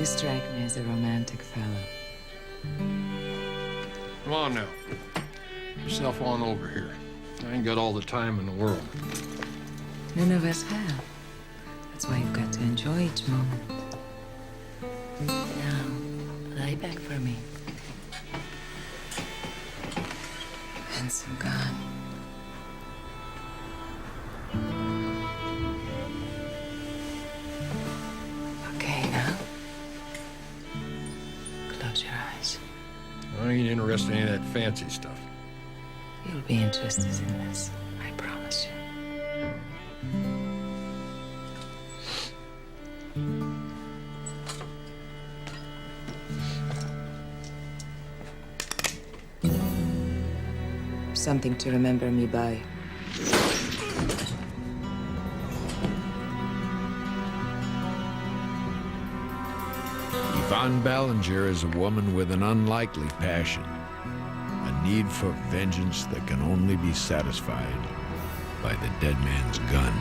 You strike me as a romantic fellow. Come on now. Get yourself on over here. I ain't got all the time in the world. None of us have. That's why you've got to enjoy each moment. Now, lie back for me. Handsome God. Okay, now. Close your eyes. I ain't interested in any of that fancy stuff. You'll be interested in this, I promise you. Something to remember me by. Yvonne Ballinger is a woman with an unlikely passion, a need for vengeance that can only be satisfied by the dead man's gun.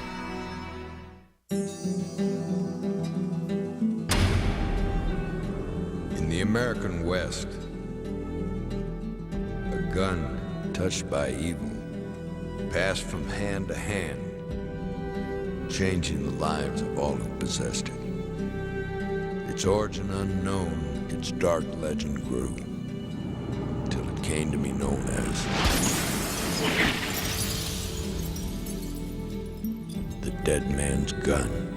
In the American West, a gun touched by evil passed from hand to hand, changing the lives of all who possessed it. Its origin unknown, its dark legend grew, till it came to be known as the dead man's gun.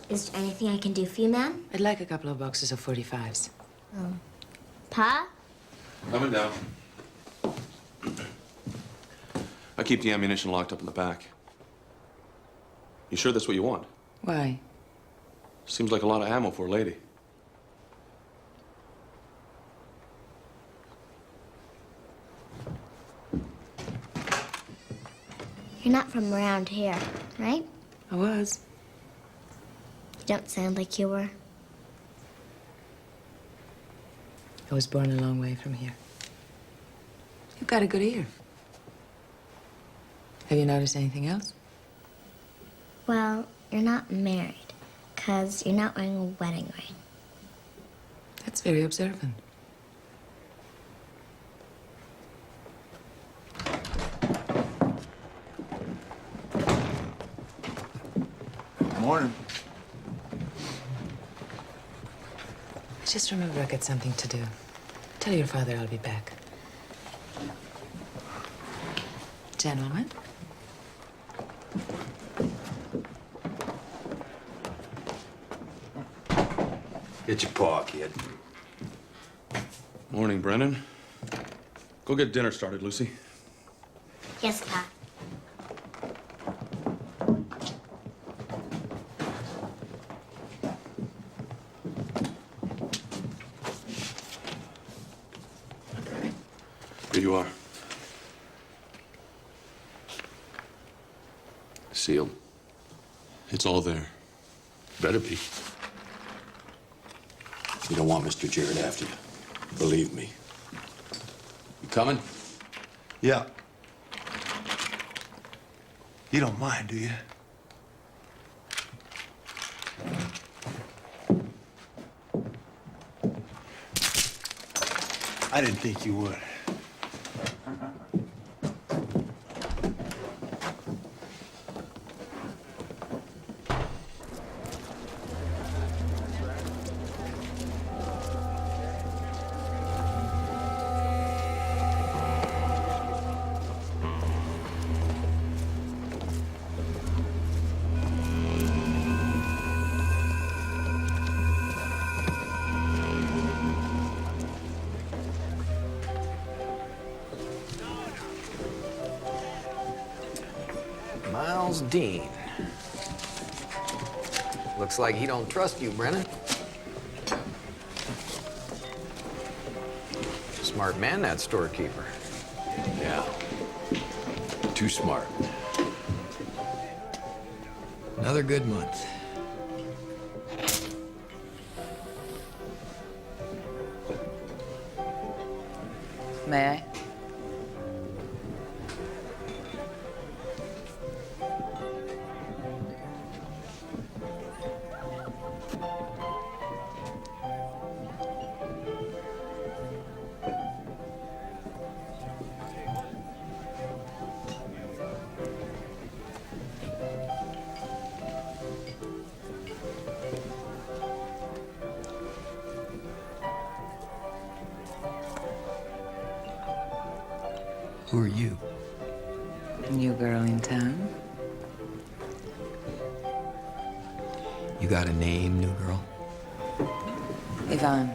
Is there anything I can do for you, ma'am? I'd like a couple of boxes of 45s. Oh. Pa? Coming down. I keep the ammunition locked up in the back. You sure that's what you want? Why? Seems like a lot of ammo for a lady. You're not from around here, right? I was. You don't sound like you were. I was born a long way from here. You've got a good ear. Have you noticed anything else? Well, you're not married, 'cause you're not wearing a wedding ring. That's very observant. Morning. I just remember I got something to do. Tell your father I'll be back. Gentlemen. Get your paw, kid. Morning, Brennan. Go get dinner started, Lucy. Yes, Pa. Here you are. Sealed. It's all there. Better be. You don't want Mr. Jarrett after you. Believe me. You coming? Yeah. You don't mind, do you? I didn't think you would. Dean. Looks like he don't trust you, Brennan. Smart man, that storekeeper. Yeah. Too smart. Another good month. May I? Who are you? New girl in town? You got a name, new girl? Yvonne.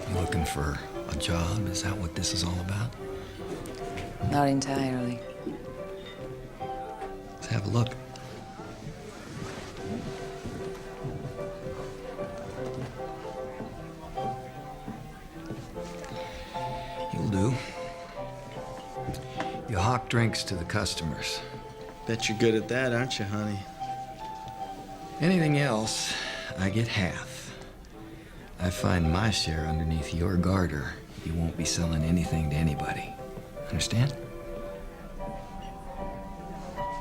You looking for a job? Is that what this is all about? Not entirely. Let's have a look. You'll do. You hawk drinks to the customers. Bet you're good at that, aren't you, honey? Anything else, I get half. I find my share underneath your garter. You won't be selling anything to anybody. Understand?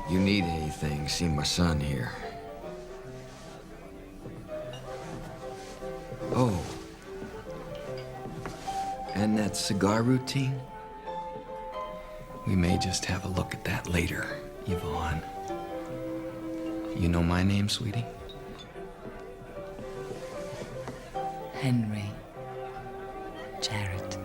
You need anything, see my son here. Oh. And that cigar routine? We may just have a look at that later, Yvonne. You know my name, sweetie? Henry. Jarrett.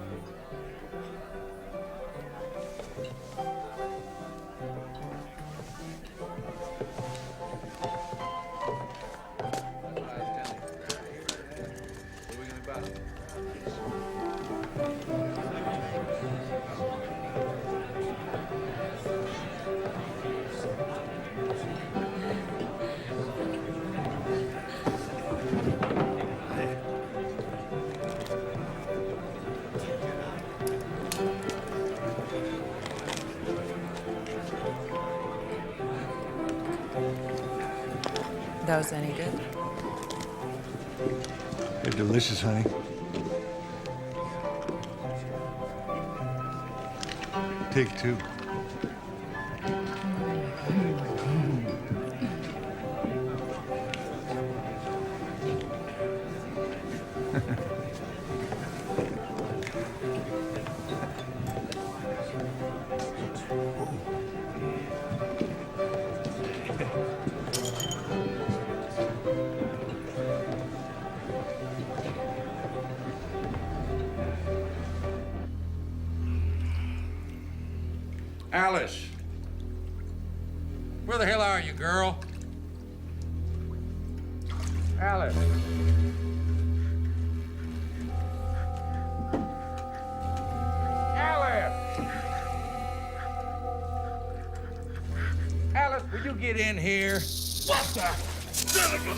Those any good? They're delicious, honey. Take two. Alice! Where the hell are you, girl? Alice! Alice! Alice, will you get in here? What the son of a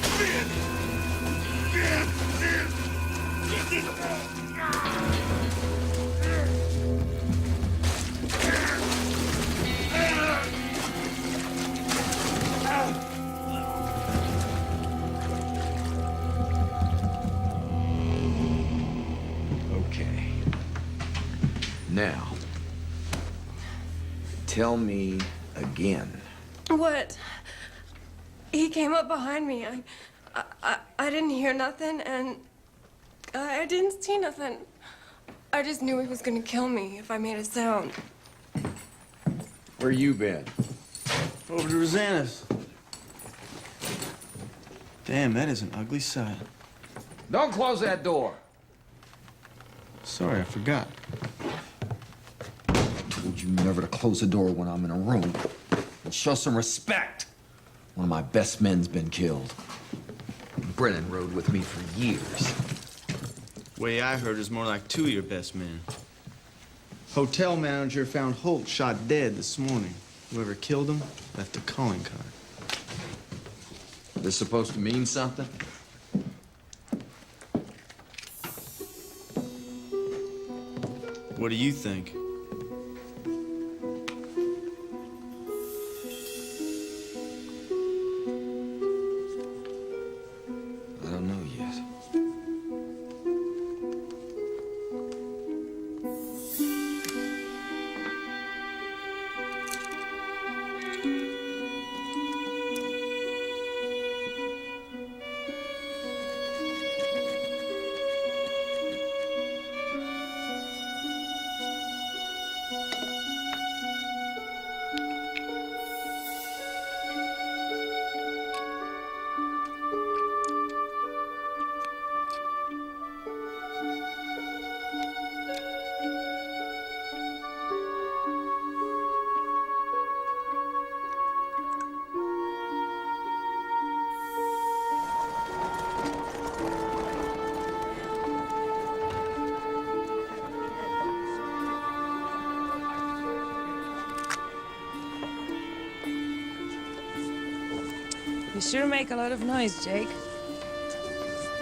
Okay. Now, tell me again. What? He came up behind me. I didn't hear nothing, and I didn't see nothing. I just knew he was gonna kill me if I made a sound. Where you been? Over to Rosanna's. Damn, that is an ugly sight. Don't close that door. Sorry, I forgot. I told you never to close the door when I'm in a room. And show some respect. One of my best men's been killed. Brennan rode with me for years. Way I heard is more like two of your best men. Hotel manager found Holt shot dead this morning. Whoever killed him left a calling card. This supposed to mean something? What do you think? I don't know yet. You sure make a lot of noise, Jake.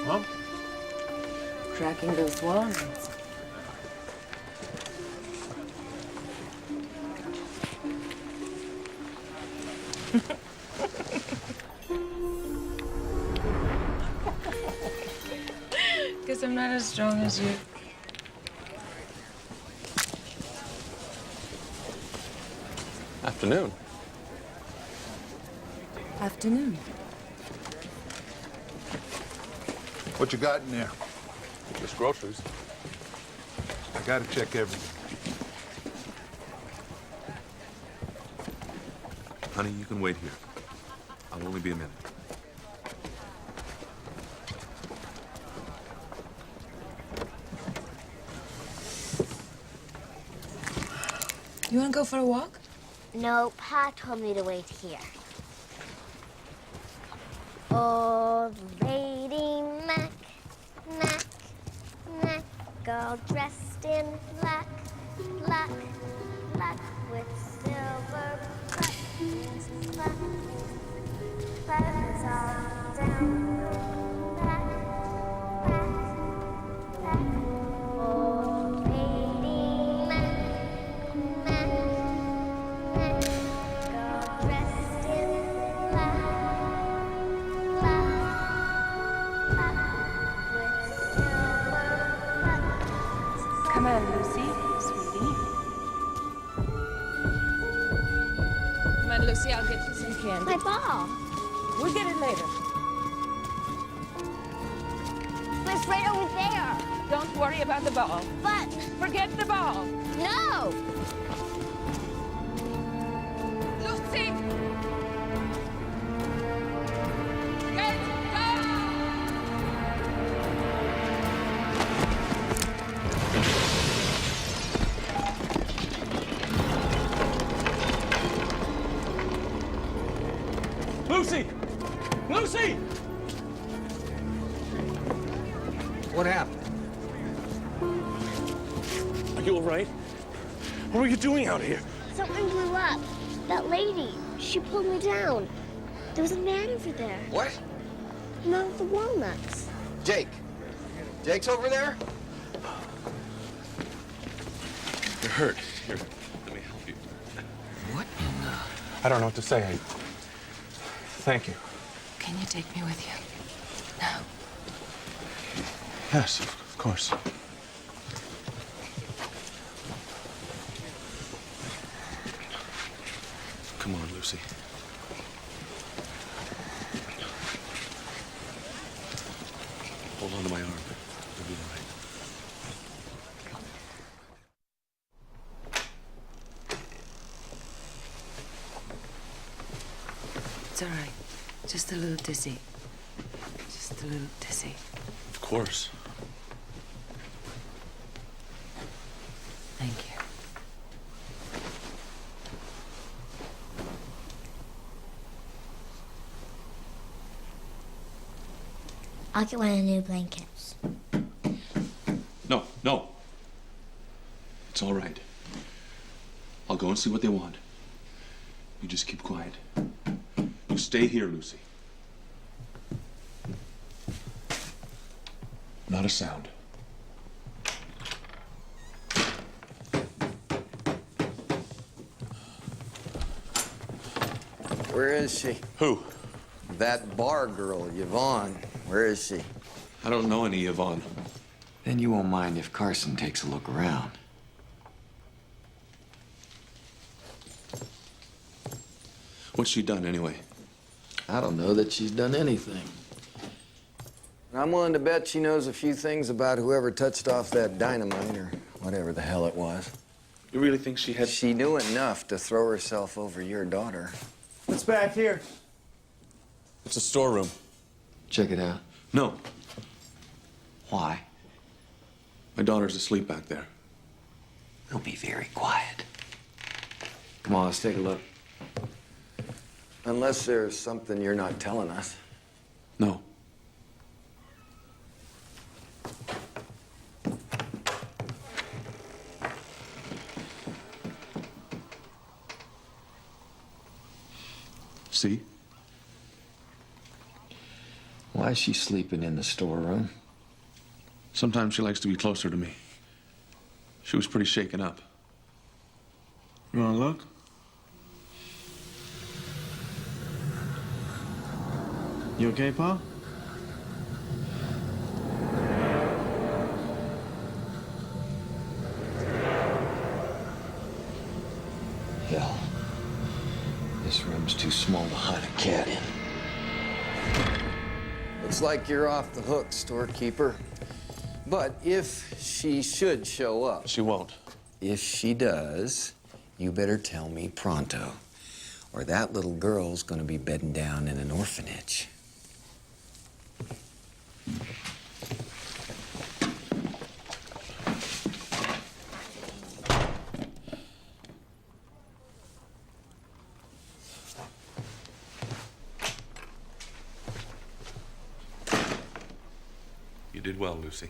Huh? Cracking those walls. Guess I'm not as strong as you. Afternoon. Afternoon. What you got in there? Just groceries. I gotta check everything. Honey, you can wait here. I'll only be a minute. You wanna go for a walk? No, Pa told me to wait here. Old lady Mac, Mac, Mac, all dressed in black, black, black, with silver buttons, buttons all down the back, back, back. Old lady Mac, Mac, Mac, all dressed in black. Come on, Lucy, sweetie. Come on, Lucy, I'll get you some candy. My ball. We'll get it later. But it's right over there. Don't worry about the ball. But Forget the ball. no. Lucy! Get down! Lucy! Lucy! What happened? Are you all right? What were you doing out here? Something blew up. That lady, she pulled me down. There was a man over there. What? Man with the walnuts. Jake. Jake's over there? You're hurt. Here, let me help you. What in the... I don't know what to say. Thank you. Can you take me with you? No. Yes, of course. Come on, Lucy. Hold on to my arm. You'll be all right. It's all right. Just a little dizzy. Just a little dizzy. Of course. Thank you. I'll get one of the new blankets. No, no. It's all right. I'll go and see what they want. You just keep quiet. You stay here, Lucy. Not a sound. Where is she? Who? That bar girl, Yvonne. Where is she? I don't know any Yvonne. Then you won't mind if Carson takes a look around. What's she done anyway? I don't know that she's done anything. I'm willing to bet she knows a few things about whoever touched off that dynamite or whatever the hell it was. You really think she had... She knew enough to throw herself over your daughter. What's back here? It's a storeroom. Check it out. No. Why? My daughter's asleep back there. We'll be very quiet. Come on, let's take a look. Unless there's something you're not telling us. No. See? Why is she sleeping in the storeroom? Sometimes she likes to be closer to me. She was pretty shaken up. You wanna look? You okay, Pa? Hell, this room's too small to hide a cat in. Looks like you're off the hook, storekeeper. But if she should show up... She won't. If she does, you better tell me pronto, or that little girl's gonna be bedding down in an orphanage. You did well, Lucy.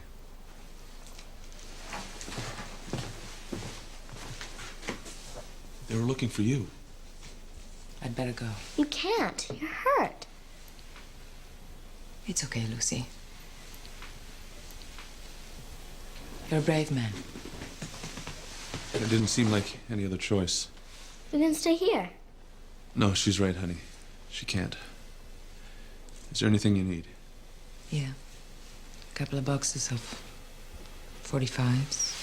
They were looking for you. I'd better go. You can't. You're hurt. It's okay, Lucy. You're a brave man. It didn't seem like any other choice. You're gonna stay here. No, she's right, honey. She can't. Is there anything you need? Yeah. A couple of boxes of 45s.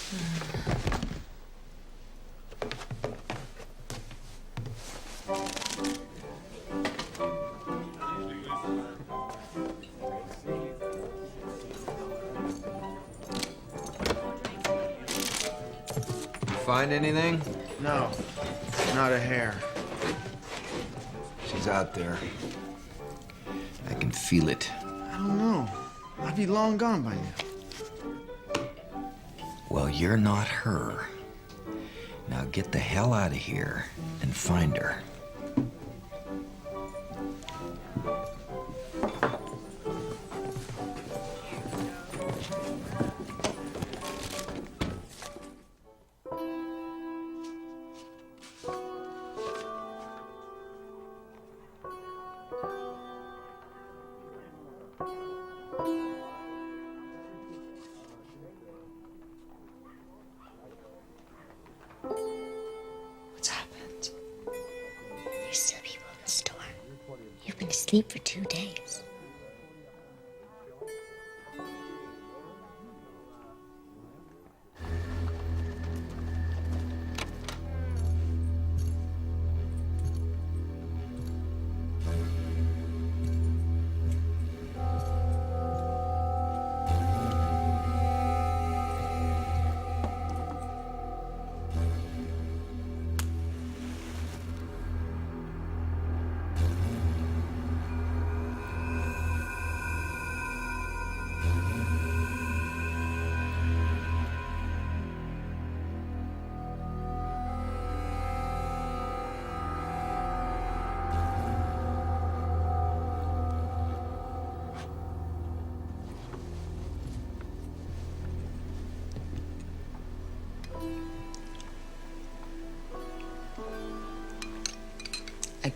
Find anything? No, not a hair. She's out there. I can feel it. I don't know. I'd be long gone by now. Well, you're not her. Now get the hell out of here and find her. What's happened? There's still people in the store. You've been asleep for 2 days.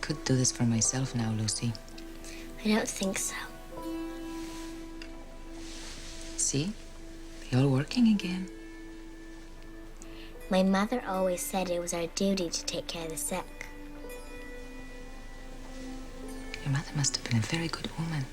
could do this for myself now, Lucy. I don't think so. See? They're all working again. My mother always said it was our duty to take care of the sick. Your mother must have been a very good woman.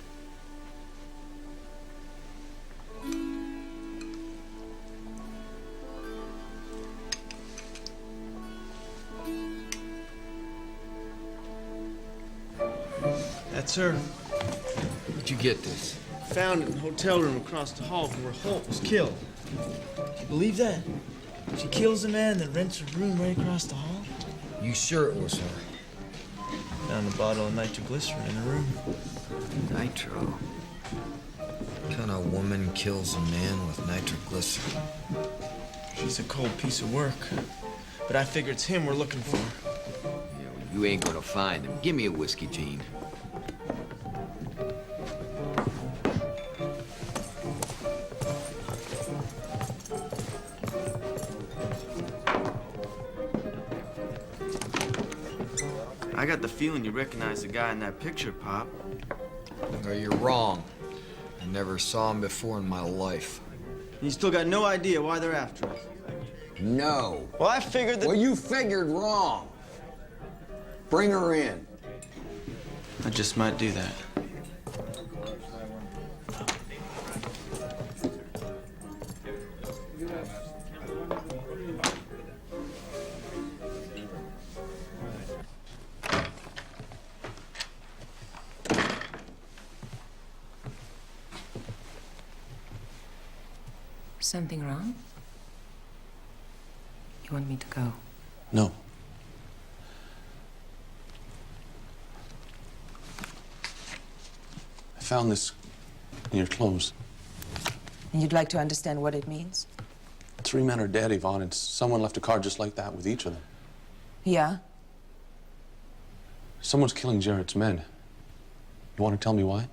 That's her. Where'd you get this? Found it in the hotel room across the hall from where Holt was killed. You believe that? She kills a man, then rents a room right across the hall? You sure it was her? Found a bottle of nitroglycerin in the room. Nitro? What kind of woman kills a man with nitroglycerin? She's a cold piece of work. But I figure it's him we're looking for. Yeah, well, you ain't gonna find him. Give me a whiskey, Gene. I got the feeling you recognize the guy in that picture, Pop. No, you're wrong. I never saw him before in my life. You still got no idea why they're after us. No. Well, I figured that... Well, you figured wrong. Bring her in. I just might do that. Something wrong? You want me to go? No. I found this in your clothes. You'd like to understand what it means? 3 men are dead, Yvonne, and someone left a card just like that with each of them. Yeah? Someone's killing Jarrett's men. You want to tell me why?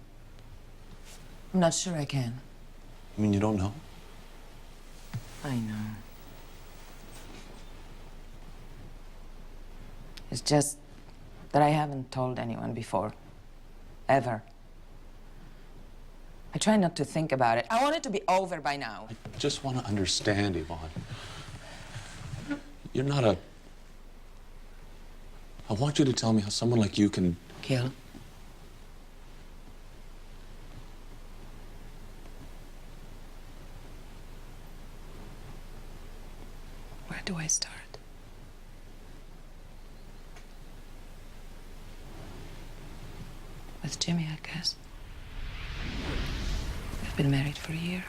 I'm not sure I can. You mean you don't know? I know. It's just that I haven't told anyone before. Ever. I try not to think about it. I want it to be over by now. I just want to understand, Yvonne. You're not a... I want you to tell me how someone like you can... Kill? Where do I start? With Jimmy, I guess. We've been married for a year.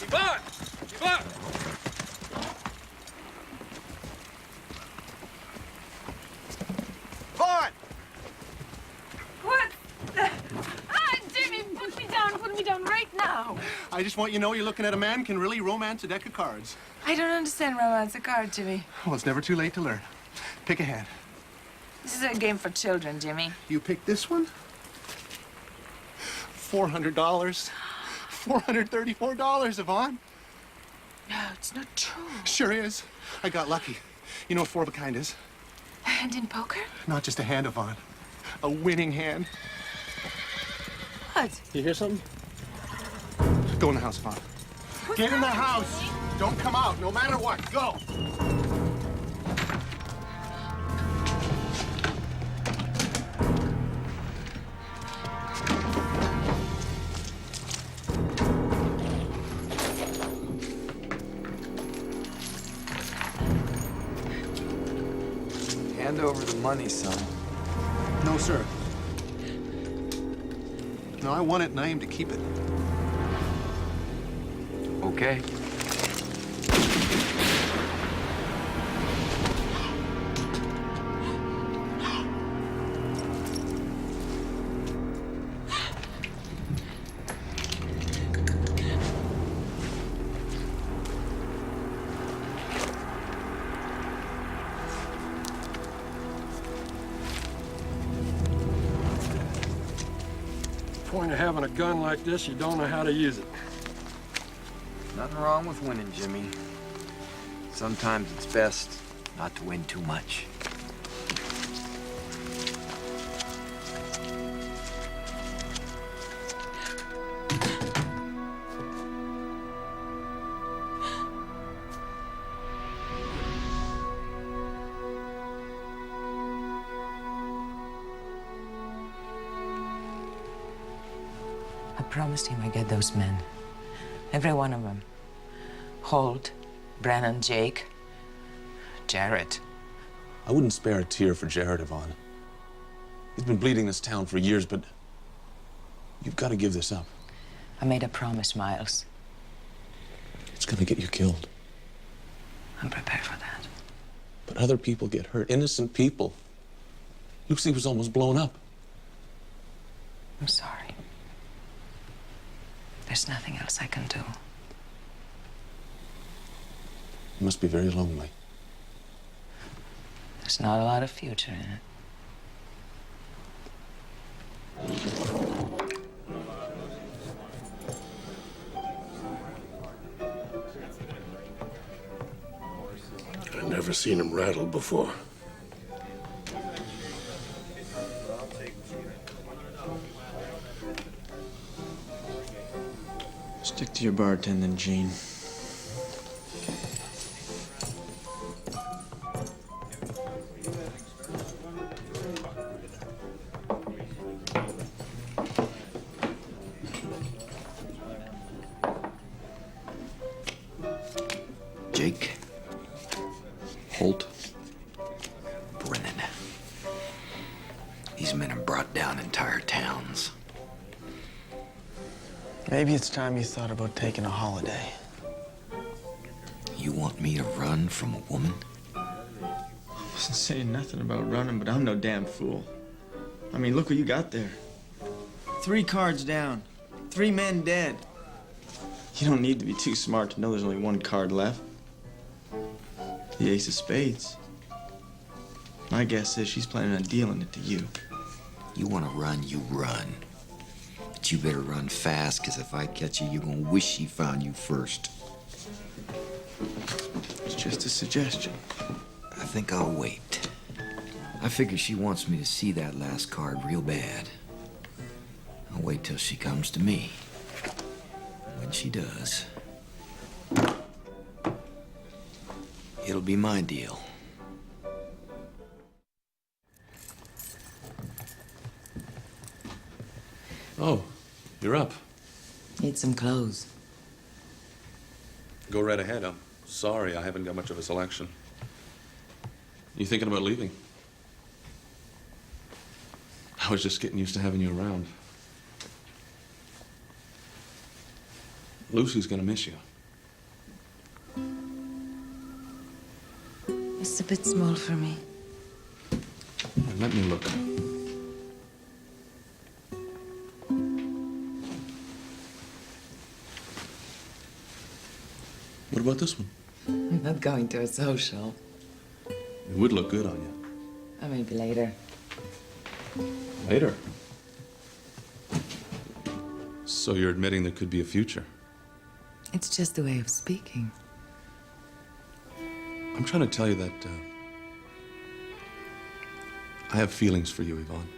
Yvonne! Yvonne! Vaughn! What the... Ah, Jimmy, put me down right now. I just want you to know you're looking at a man can really romance a deck of cards. I don't understand romance a card, Jimmy. Well, it's never too late to learn. Pick a hand. This is a game for children, Jimmy. You pick this one. $400. $434, Yvonne. No, it's not true. Sure is. I got lucky. You know what 4 of a kind is? A hand in poker? Not just a hand, Yvonne. A winning hand. What? You hear something? Go in the house, Yvonne. Get in the house. Don't come out, no matter what. Go. Hand over the money, son. No, sir. No, I want it and I aim to keep it. Okay. Point of having a gun like this, you don't know how to use it. Nothing wrong with winning, Jimmy. Sometimes it's best not to win too much. I promised him I'd get those men. Every one of them. Holt, Brennan, Jake, Jarrett. I wouldn't spare a tear for Jared, Yvonne. He's been bleeding this town for years, but you've got to give this up. I made a promise, Miles. It's gonna get you killed. I'm prepared for that. But other people get hurt, innocent people. Lucy was almost blown up. I'm sorry. There's nothing else I can do. It must be very lonely. There's not a lot of future in it. I've never seen him rattle before. Stick to your bartending, Gene. Jake, Holt, Brennan. These men have brought down entire towns. Maybe it's time you thought about taking a holiday. You want me to run from a woman? I wasn't saying nothing about running, but I'm no damn fool. I mean, look what you got there. 3 cards down, 3 men dead. You don't need to be too smart to know there's only 1 card left. The ace of spades. My guess is she's planning on dealing it to you. You want to run, you run. But you better run fast, because if I catch you, you're going to wish she found you first. It's just a suggestion. I think I'll wait. I figure she wants me to see that last card real bad. I'll wait till she comes to me. When she does, it'll be my deal. Oh, you're up. Need some clothes. Go right ahead. I'm sorry I haven't got much of a selection. You thinking about leaving? I was just getting used to having you around. Lucy's gonna miss you. It's a bit small for me. Let me look. What about this one? I'm not going to a social. It would look good on you. Or maybe later. Later? So you're admitting there could be a future? It's just a way of speaking. I'm trying to tell you that I have feelings for you, Yvonne.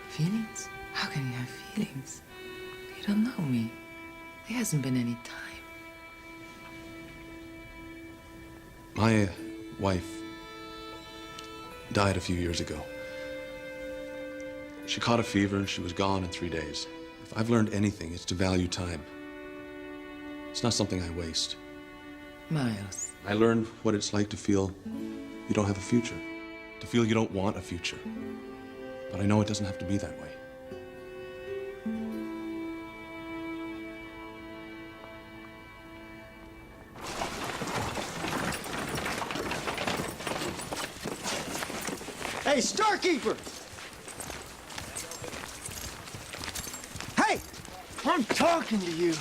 Feelings? How can you have feelings? You don't know me. There hasn't been any time. My wife died a few years ago. She caught a fever and she was gone in 3 days. If I've learned anything, it's to value time. It's not something I waste. Miles. I learned what it's like to feel you don't have a future, to feel you don't want a future. But I know it doesn't have to be that way. Hey, Storekeeper! Hey! I'm talking to you.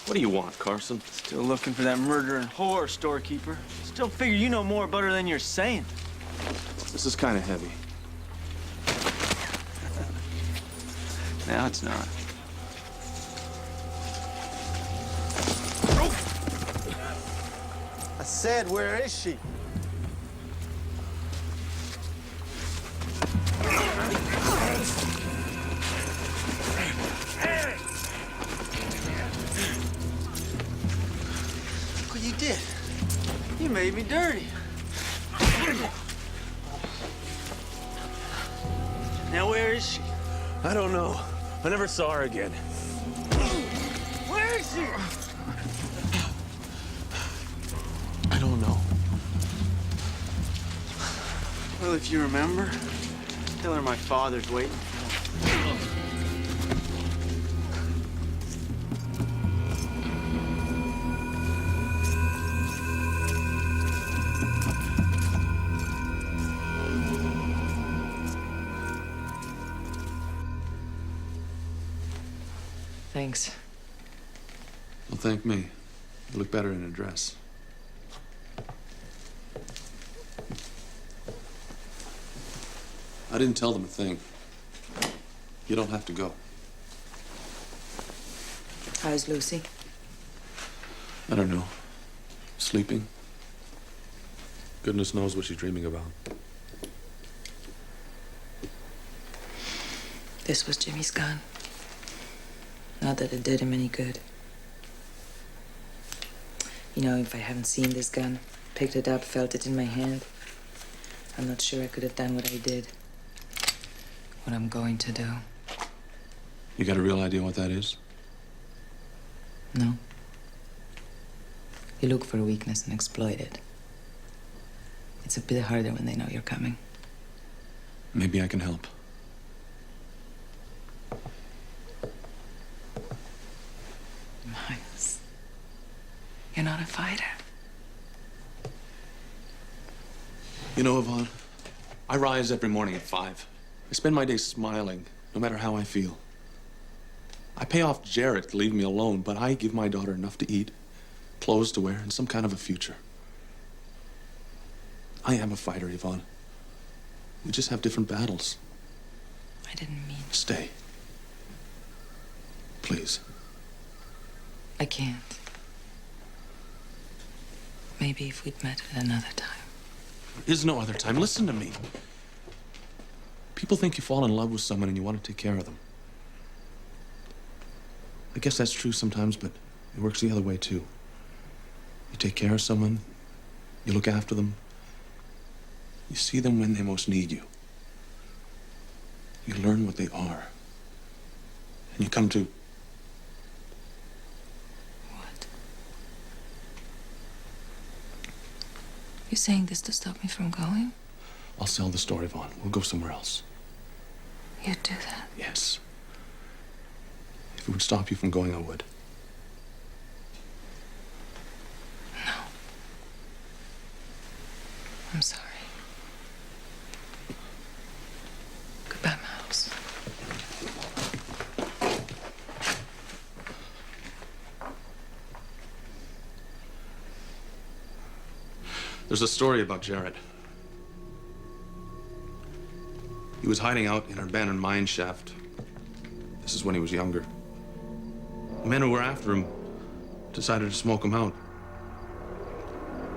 What do you want, Carson? Still looking for that murdering whore, Storekeeper. Still figure you know more about her than you're saying. This is kind of heavy. Now it's not. I said, where is she? Look what you did. You made me dirty. Now where is she? I don't know. I never saw her again. Where is she? I don't know. Well, if you remember, tell her my father's waiting for her. Thanks. Well, thank me. You look better in a dress. I didn't tell them a thing. You don't have to go. How's Lucy? I don't know. Sleeping. Goodness knows what she's dreaming about. This was Jimmy's gun. Not that it did him any good. You know, if I hadn't seen this gun, picked it up, felt it in my hand, I'm not sure I could have done what I did. What I'm going to do. You got a real idea what that is? No. You look for a weakness and exploit it. It's a bit harder when they know you're coming. Maybe I can help. Miles, you're not a fighter. You know, Yvonne, I rise every morning at 5. I spend my day smiling, no matter how I feel. I pay off Jarrett to leave me alone, but I give my daughter enough to eat, clothes to wear, and some kind of a future. I am a fighter, Yvonne. We just have different battles. I didn't mean... Stay. Please. I can't. Maybe if we'd met at another time. There is no other time. Listen to me. People think you fall in love with someone and you want to take care of them. I guess that's true sometimes, but it works the other way, too. You take care of someone, you look after them, you see them when they most need you. You learn what they are. And you come to... What? You saying this to stop me from going? I'll sell the store, Yvonne. We'll go somewhere else. You'd do that? Yes. If it would stop you from going, I would. No. I'm sorry. Goodbye, Miles. There's a story about Jarrett. He was hiding out in an abandoned mine shaft. This is when he was younger. The men who were after him decided to smoke him out.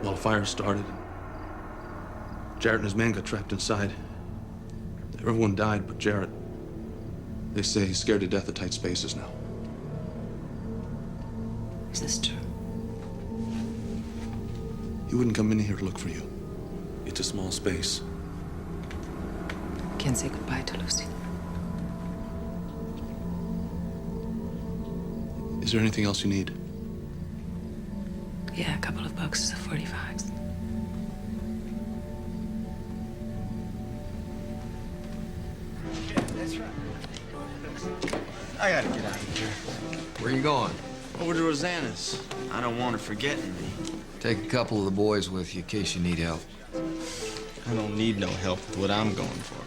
Well, a fire started, and Jarrett and his men got trapped inside. Everyone died but Jarrett. They say he's scared to death of tight spaces now. Is this true? He wouldn't come in here to look for you. It's a small space. Can't say goodbye to Lucy. Is there anything else you need? Yeah, a couple of boxes of 45s. That's right. I gotta get out of here. Where you going? Over to Rosanna's. I don't want her forgetting me. Take a couple of the boys with you in case you need help. I don't need no help with what I'm going for.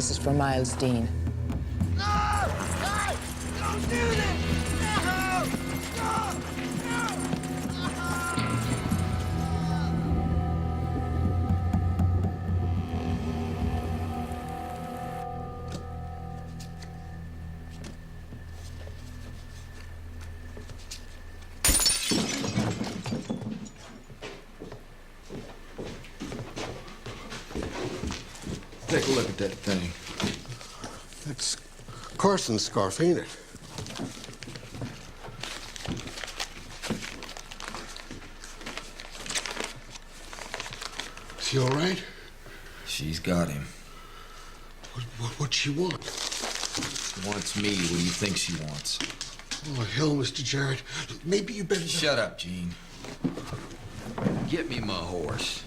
This is for Miles Dean. No! Hey! Don't do this! No! No! Take a look at that thing. That's Carson's scarf, ain't it? Is he all right? She's got him. What'd she want? She wants me. What do you think she wants? Oh, hell, Mr. Jarrett. Maybe you better... Shut up, Gene. Get me my horse.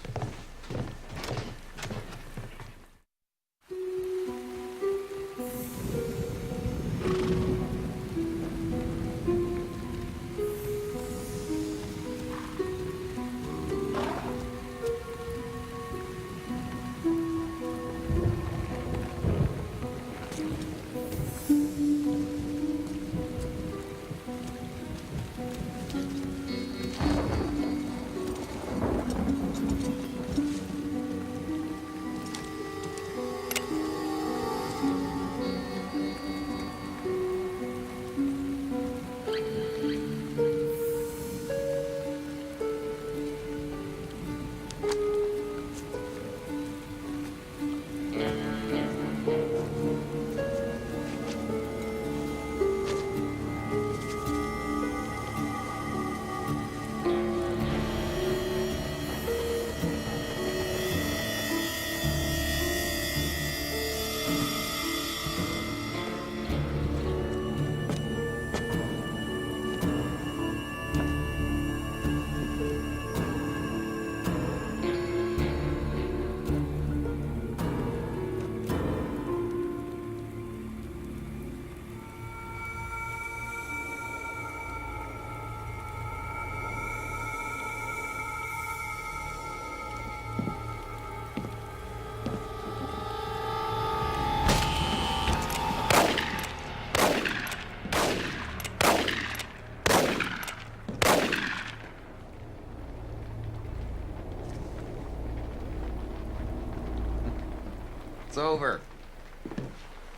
It's over.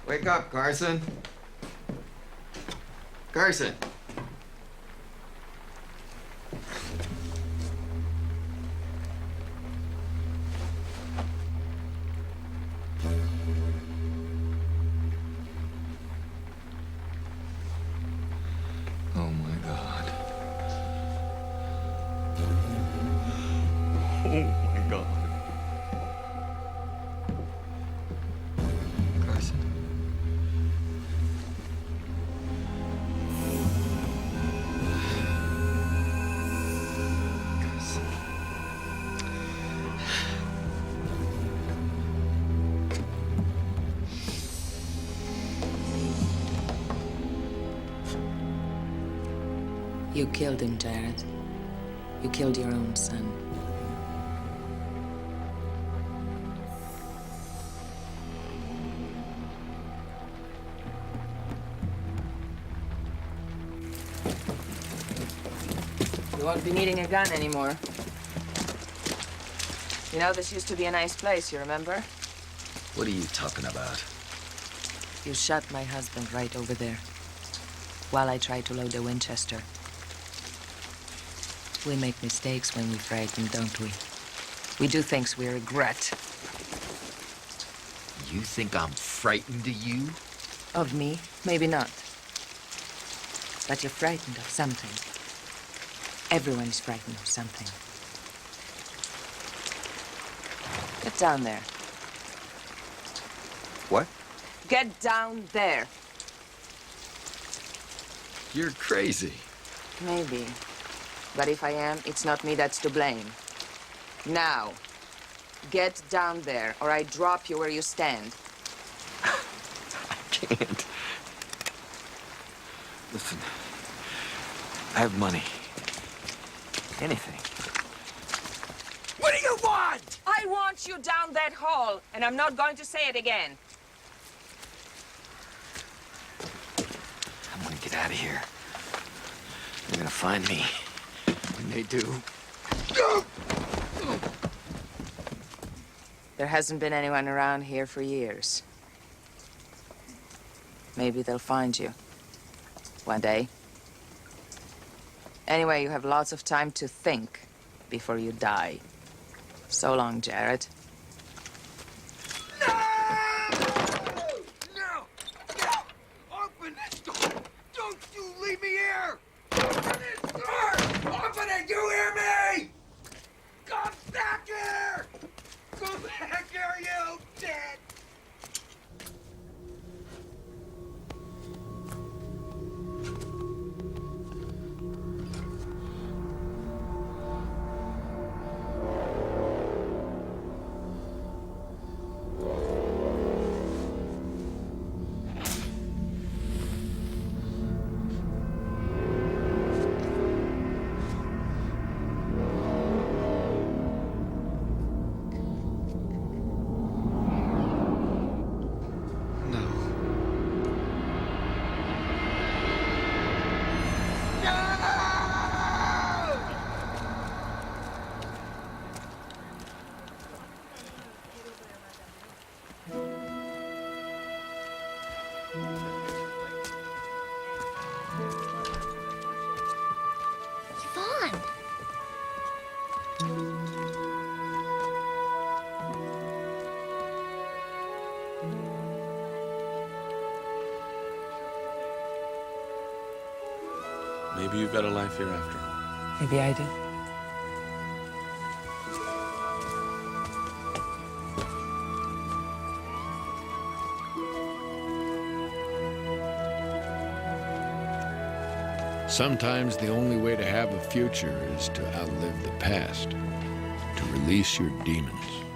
Wake up, Carson. Carson. Oh my God. Oh my God. Carson. Carson. You killed him, Jared. You killed your own son. You won't be needing a gun anymore. You know, this used to be a nice place, you remember? What are you talking about? You shot my husband right over there while I tried to load the Winchester. We make mistakes when we frighten, don't we? We do things we regret. You think I'm frightened of you? Of me? Maybe not. But you're frightened of something. Everyone is frightened of something. Get down there. What? Get down there. You're crazy. Maybe. But if I am, it's not me that's to blame. Now, get down there, or I drop you where you stand. I can't. Listen, I have money. Anything. What do you want? I want you down that hall, and I'm not going to say it again. Get out of here. They're gonna find me. When they do... There hasn't been anyone around here for years. Maybe they'll find you. One day. Anyway, you have lots of time to think before you die. So long, Jared. No! No! Open this door! Don't you leave me here! Open this door! Open it! You hear me? Come back here! Come back here, you dead! Yvonne! Maybe you've got a life hereafter. Maybe I do. Sometimes the only way to have a future is to outlive the past, to release your demons.